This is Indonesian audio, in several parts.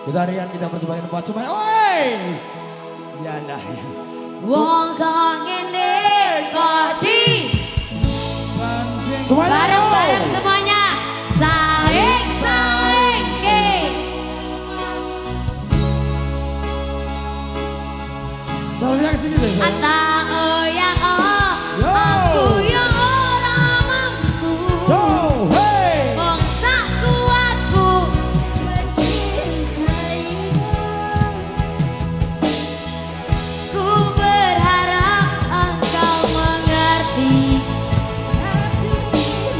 Kita Rian kita persembahkan buat semuanya. Oi! Ya dah. Wong kang ngene kok di semuanya bareng-bareng semuanya. Saing ke. Soalnya kesini deh. Ata oh ya oh, aku yang ora mampu. Hey! Wong sak kuatku mencintaimu. Ku berharap engkau mengerti hati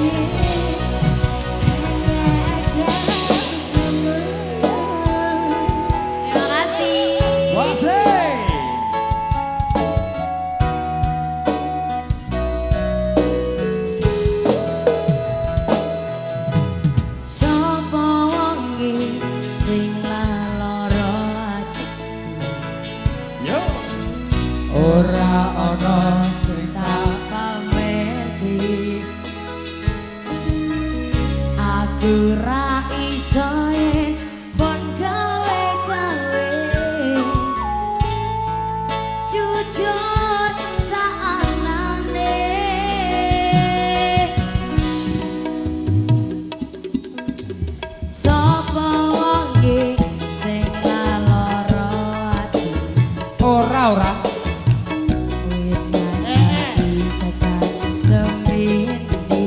ini hanya ada kamu. Terima kasih. Wasih! Sapa wonge sing lara ati Yo! ora ana sing tak pamerti. Aku ra iso yen pon gawe-gawe jujur saanane. Sapa wonge sing lara ati Ora. wis nganti tekan semindi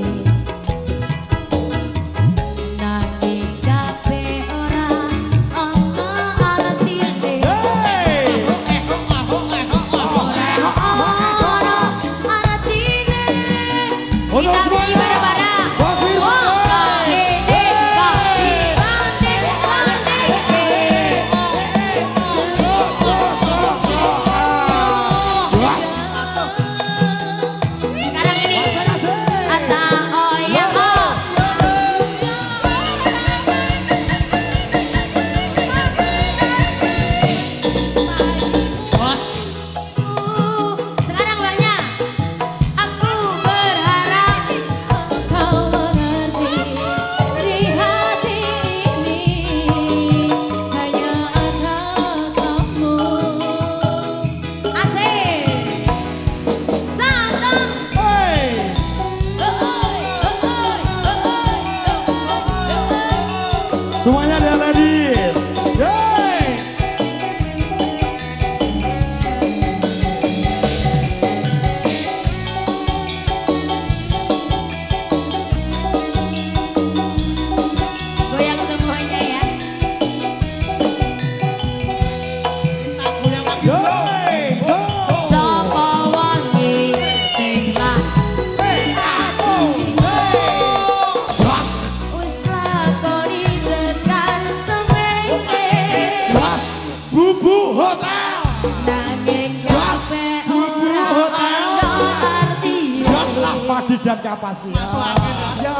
nanging kabeh ora ana artine. Ora ana artine. Kita beli bareng-bareng. Wong kang ngene kok sekarang ini ata oh ya oh. Sekarang banyak. Aku berharap kau mengerti di hati ini hanya ada kamu. Asik. Santang. Hey! Semuanya ada ladies. Yeay! Goyang semuanya ya. Yeay! Sapa wangi sing wis lakoni tekan semene. Bubu Hotel. Nanging Jos, kabeh Bubu ora Hotel. ana artine. Jos lah padi dan kapas ya. Ya.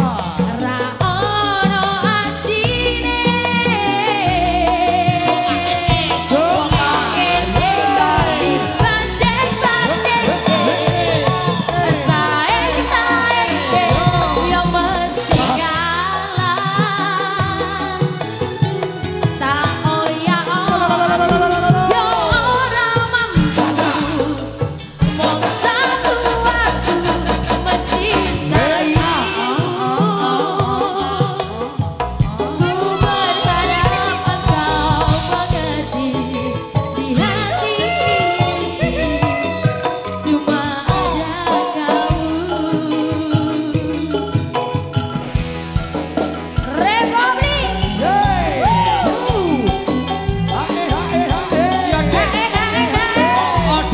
Ra ono ajine. Coba. Kene kok dibanding-banding. Saing yang mesti kalah. Tak oya yo ora mampu. Wong satu aku mencintaimu. Ku berharap engkau mengerti di hati ini cuma ada kamu. Republik. Yeay!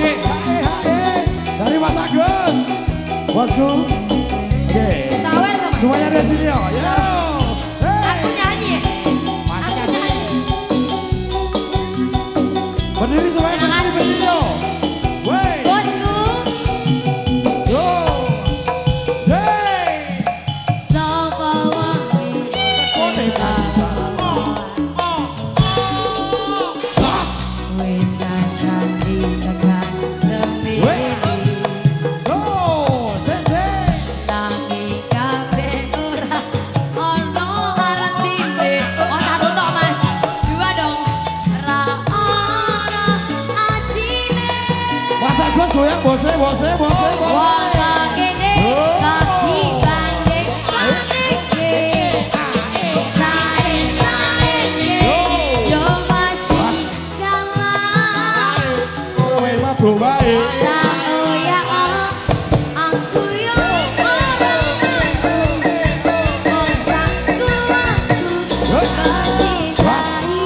Hae. Dari Mas Agus. Bosku. Oke. Sawer sama. Semuanya dari sini yo. Yo. Aku nyanyi. Aku nyanyi. Berdiri semuanya Terima berdiri kasih. berdiri yo. Wey. Bosku. Yo. Yeay. Sapa wangi Sesuatu Sos. wis nganti tekan semene. Go. Sese. Nanging kabeh ora ana ibu wae. Oh ya aku yo ora mampu. Bosanku aku mencintaimu.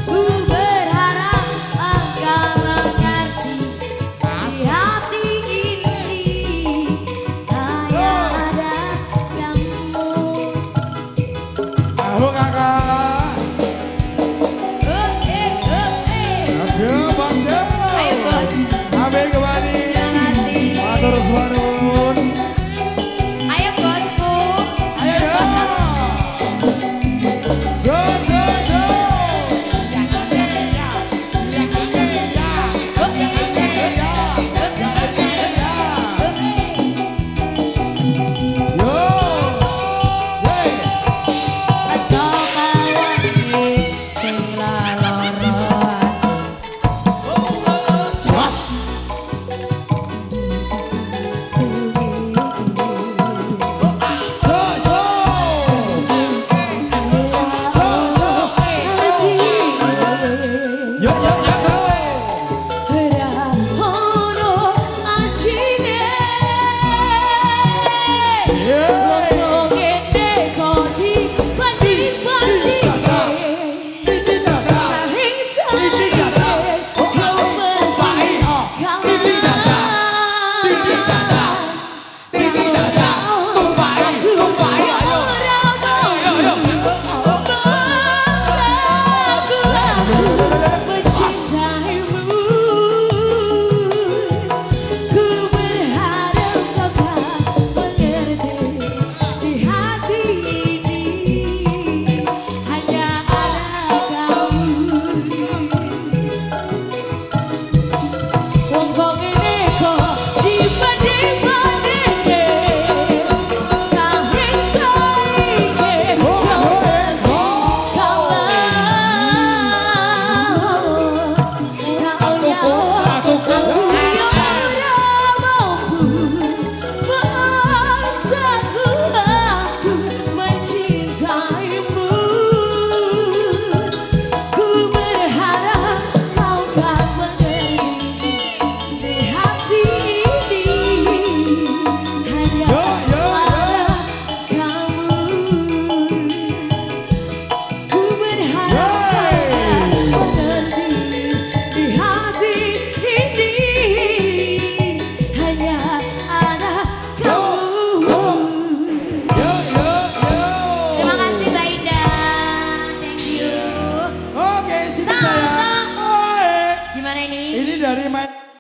Ku berharap engkau mengerti di hati ini hanya ada kamu. Aho kakak.